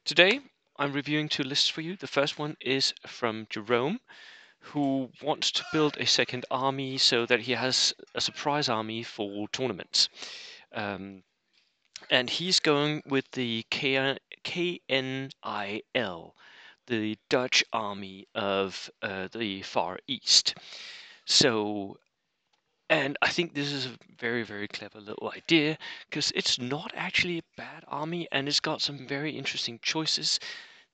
Today, I'm reviewing two lists for you. The first one is from Jerome, who wants to build a second army so that he has a surprise army for tournaments. Um, and he's going with the KNIL, the Dutch army of the Far East. So, and I think this is a very, very clever little idea because it's not actually a bad army and it's got some very interesting choices.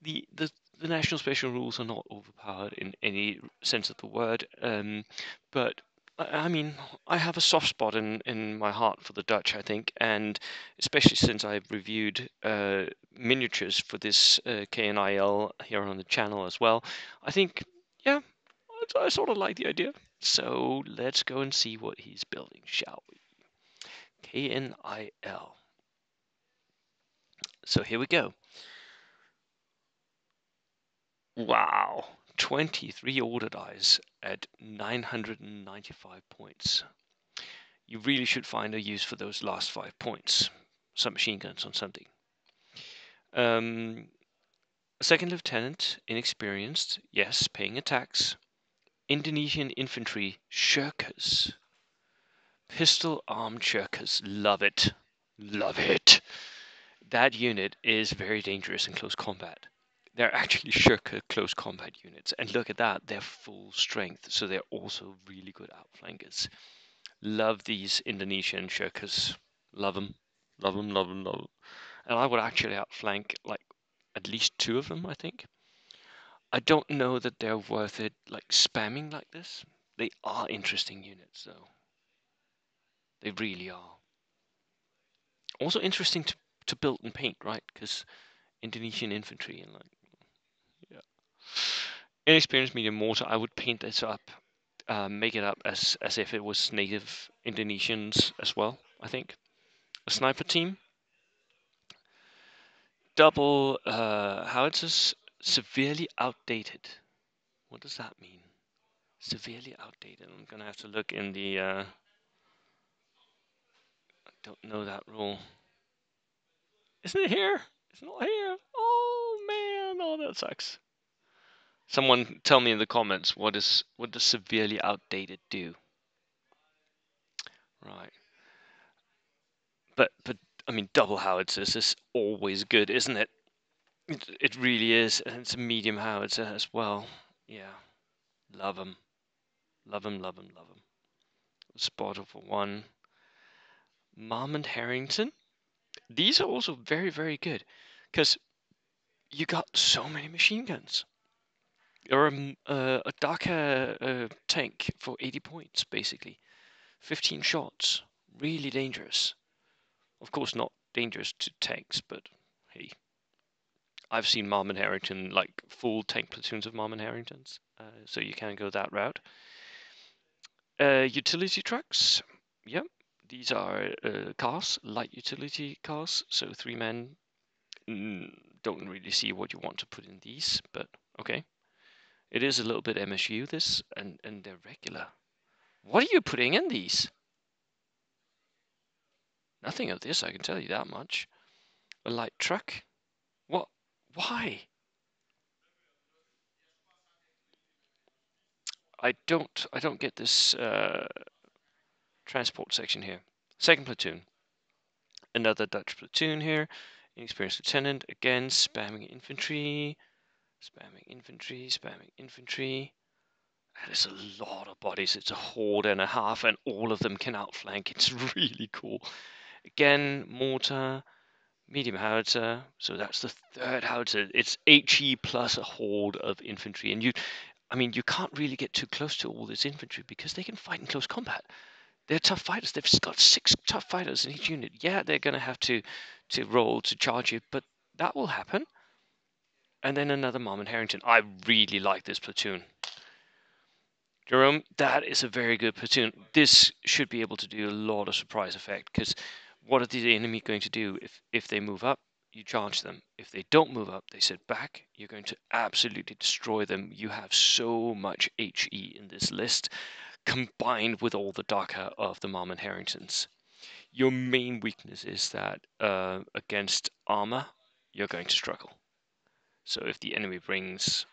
The national special rules are not overpowered in any sense of the word, but I mean, I have a soft spot in my heart for the Dutch, I think, and especially since I've reviewed miniatures for this KNIL here on the channel as well. I think, yeah, I sort of like the idea. So let's go and see what he's building, shall we? KNIL. So here we go. Wow, 23 order dies at 995 points. You really should find a use for those last 5 points. Some machine guns on something. A second lieutenant, inexperienced, yes, paying a tax. Indonesian infantry, shirkers. Pistol armed shirkers, love it. Love it. That unit is very dangerous in close combat. They're actually shirker close combat units. And look at that, they're full strength, so they're also really good outflankers. Love these Indonesian shirkers. Love them. Love them, love them, love them. And I would actually outflank like at least 2 of them, I think. I don't know that they're worth it like spamming like this. They are interesting units though. They really are. Also interesting to build and paint, right? Because Indonesian infantry and like, yeah. Inexperienced medium mortar, I would paint this up, make it up as if it was native Indonesians as well, I think. A sniper team, double howitzers, severely outdated. What does that mean? Severely outdated. I'm gonna have to look in the. I don't know that rule. Isn't it here? It's not here. Oh man! Oh, that sucks. Someone tell me in the comments what does severely outdated do? Right. But I mean, double howitzers is always good, isn't it? It really is, and it's a medium howitzer as well. Yeah, love them, love them, love them, love them. Spotter for one. Marmont Harrington. These are also very, very good because you got so many machine guns. Or a Daka tank for 80 points, basically. 15 shots. Really dangerous. Of course, not dangerous to tanks, but hey. I've seen Marmon Harrington, like full tank platoons of Marmon Harringtons, so you can go that route. Utility trucks. Yep. These are cars, light utility cars, so 3 men. Don't really see what you want to put in these, but okay. It is a little bit MSU, this, and they're regular. What are you putting in these? Nothing of this, I can tell you that much. A light truck? What? Why? I don't get this transport section here. Second platoon. Another Dutch platoon here. Inexperienced lieutenant, again, spamming infantry. Spamming infantry, spamming infantry. That is a lot of bodies. It's a horde and a half, and all of them can outflank. It's really cool. Again, mortar, medium howitzer. So that's the third howitzer. It's HE plus a horde of infantry. And I mean, you can't really get too close to all this infantry because they can fight in close combat. They're tough fighters. They've got 6 tough fighters in each unit. Yeah, they're going to have to roll to charge you, but that will happen. And then another Marmon Harrington. I really like this platoon. Jerome, that is a very good platoon. This should be able to do a lot of surprise effect, because what are the enemy going to do if they move up? You charge them. If they don't move up, they sit back. You're going to absolutely destroy them. You have so much HE in this list, combined with all the Daka of the Marmon Harringtons. Your main weakness is that against armor, you're going to struggle. So if the enemy brings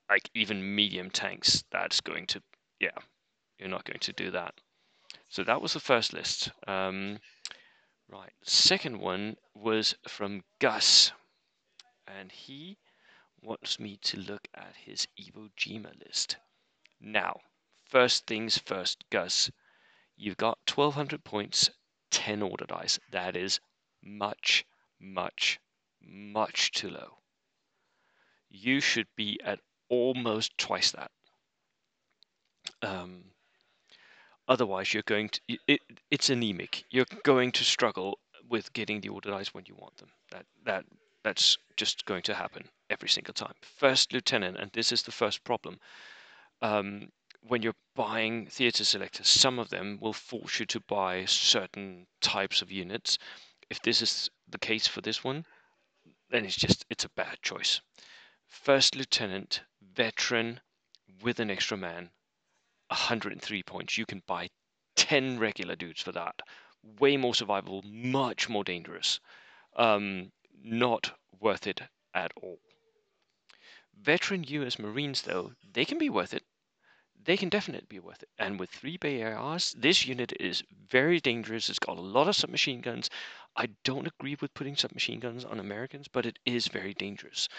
like even medium tanks, that's going to, yeah, you're not going to do that. So that was the first list. Right, second one was from Gus, and he wants me to look at his Iwo Jima list. Now, first things first, Gus, you've got 1200 points, 10 order dice. That is much, much, much too low. You should be at almost twice that. Otherwise, you're going to, it's anemic. You're going to struggle with getting the order dice when you want them. That's just going to happen every single time. First lieutenant, and this is the first problem. When you're buying theater selectors, some of them will force you to buy certain types of units. If this is the case for this one, then it's a bad choice. First lieutenant, veteran, with an extra man, 103 points. You can buy 10 regular dudes for that. Way more survivable, much more dangerous. Not worth it at all. Veteran US Marines, though, they can be worth it. They can definitely be worth it. And with 3 BARs, this unit is very dangerous. It's got a lot of submachine guns. I don't agree with putting submachine guns on Americans, but it is very dangerous.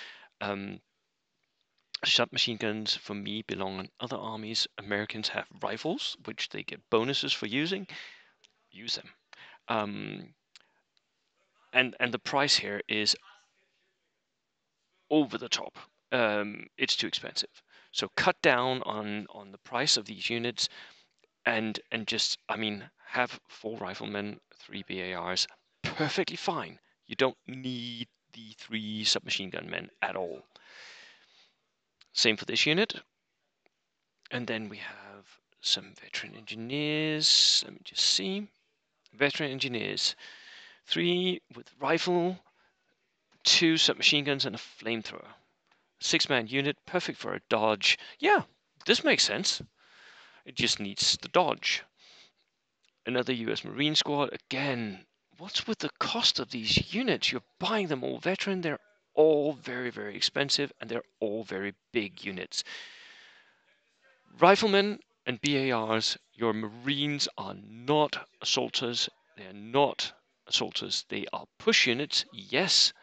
Submachine guns, for me, belong on other armies. Americans have rifles, which they get bonuses for using. Use them. And the price here is over the top. It's too expensive. So cut down on the price of these units, and just, I mean, have 4 riflemen, 3 BARs, perfectly fine. You don't need the 3 submachine gun men at all. Same for this unit. And then we have some veteran engineers. Let me just see. Veteran engineers. 3 with rifle, 2 submachine guns, and a flamethrower. 6-man unit, perfect for a dodge. Yeah, this makes sense. It just needs the dodge. Another US Marine squad. Again, what's with the cost of these units? You're buying them all veteran. They're all very, very expensive, and they're all very big units. Riflemen and BARs, your Marines are not assaulters. They're not assaulters. They are push units, yes,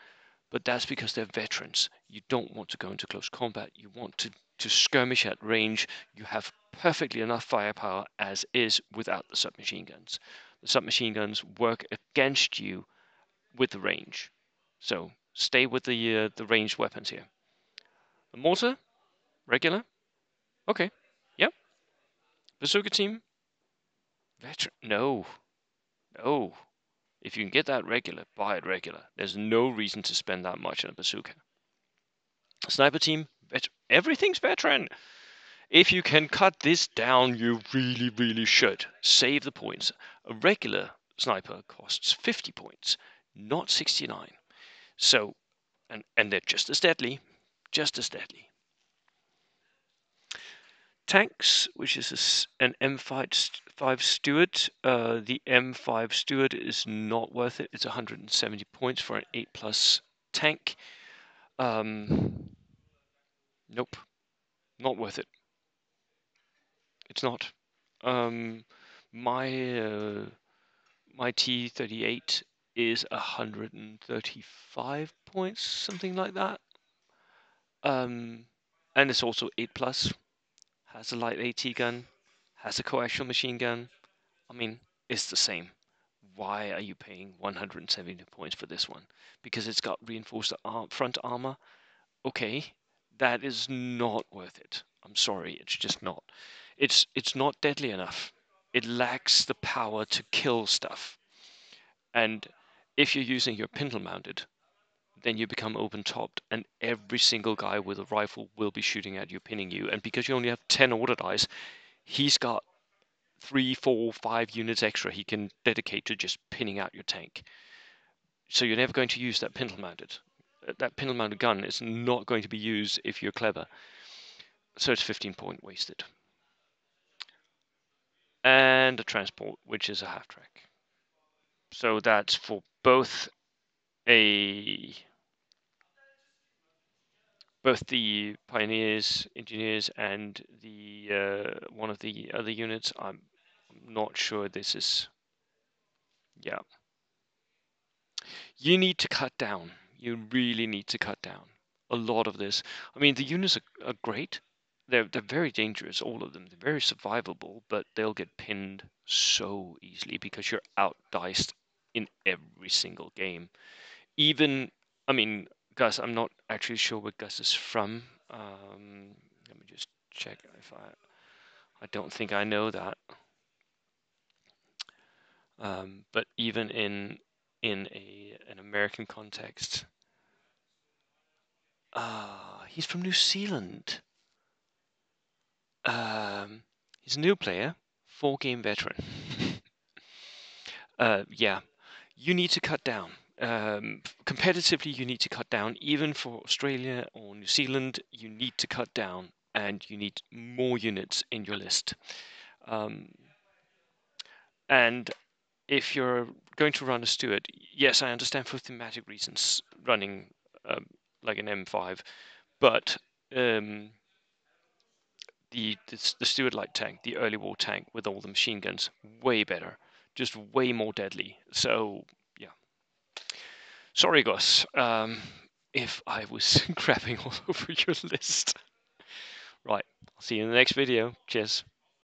but that's because they're veterans. You don't want to go into close combat. You want to skirmish at range. You have perfectly enough firepower as is without the submachine guns. The submachine guns work against you with the range. So stay with the ranged weapons here. The mortar, regular. Okay, yep. Bazooka team, veteran. No, no. If you can get that regular, buy it regular. There's no reason to spend that much on a bazooka. Sniper team, everything's veteran. If you can cut this down, you really, really should. Save the points. A regular sniper costs 50 points, not 69. So, and they're just as deadly. Just as deadly. Tanks, which is an M5 Stewart. The M5 Stewart is not worth it. It's 170 points for an 8+ tank. Nope, not worth it. It's not. My T38 is 135 points, something like that. And it's also 8+. Has a light AT gun, has a coaxial machine gun. I mean, it's the same. Why are you paying 170 points for this one? Because it's got reinforced front armor? Okay, that is not worth it. I'm sorry, it's just not. It's not deadly enough. It lacks the power to kill stuff. And if you're using your pintle mounted, then you become open topped, and every single guy with a rifle will be shooting at you, pinning you. And because you only have 10 order dice, he's got 3, 4, 5 units extra he can dedicate to just pinning out your tank. So you're never going to use that pintle mounted. That pintle mounted gun is not going to be used if you're clever. So it's 15 point wasted. And a transport, which is a half track. So that's for both a both the pioneers, engineers, and the one of the other units. I'm not sure this is. Yeah, you need to cut down. You really need to cut down a lot of this. I mean, the units are great. They're very dangerous, all of them. They're very survivable, but they'll get pinned so easily because you're outdiced in every single game. Even, I mean, Gus, I'm not actually sure where Gus is from. Let me just check if I don't think I know that. But even in an American context, he's from New Zealand. He's a new player, 4-game veteran. Yeah, you need to cut down. Competitively, you need to cut down. Even for Australia or New Zealand, you need to cut down, and you need more units in your list. And if you're going to run a Steward, yes, I understand for thematic reasons running like an M5, but the Steward light tank, the early war tank with all the machine guns, way better, just way more deadly. So yeah, sorry, Gus, if I was crapping all over your list. Right, I'll see you in the next video. Cheers.